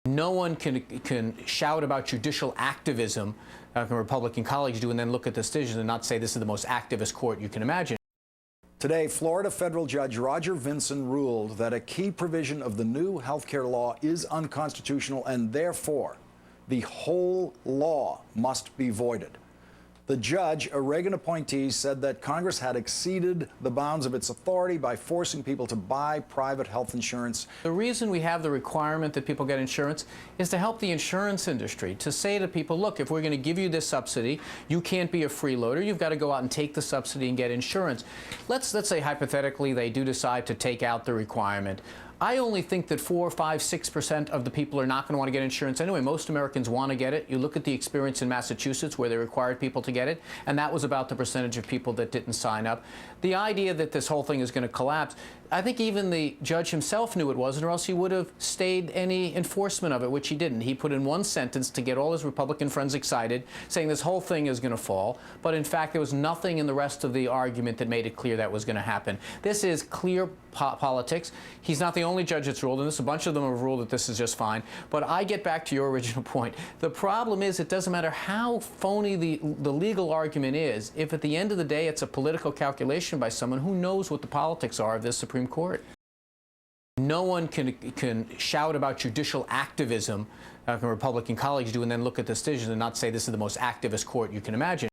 No one can shout about judicial activism, like a Republican colleagues do, and then look at the decision and not say this is the most activist court you can imagine. Today, Florida federal judge Roger Vinson ruled that a key provision of the new health care law is unconstitutional, and therefore the whole law must be voided. The judge, a Reagan appointee, said that Congress had exceeded the bounds of its authority by forcing people to buy private health insurance. The reason we have the requirement that people get insurance is to help the insurance industry, to say to people, look, if we're going to give you this subsidy, you can't be a freeloader. You've got to go out and take the subsidy and get insurance. Let's say hypothetically they do decide to take out the requirement. I only think that 4, 5, 6% of the people are not going to want to get insurance anyway. Most Americans want to get it. You look at the experience in Massachusetts where they required people to get it, and that was about the percentage of people that didn't sign up. The idea that this whole thing is going to collapse, I think even the judge himself knew it wasn't, or else he would have stayed any enforcement of it, which he didn't. He put in one sentence to get all his Republican friends excited, saying this whole thing is going to fall. But in fact, there was nothing in the rest of the argument that made it clear that was going to happen. This is clear politics. He's not the only judge that's ruled, and a bunch of them have ruled that this is just fine. But I get back to your original point. The problem is it doesn't matter how phony the legal argument is. If at the end of the day it's a political calculation by someone, who knows what the politics are of this Supreme Court. No one can shout about judicial activism, like a Republican colleagues do, and then look at the decision and not say this is the most activist court you can imagine.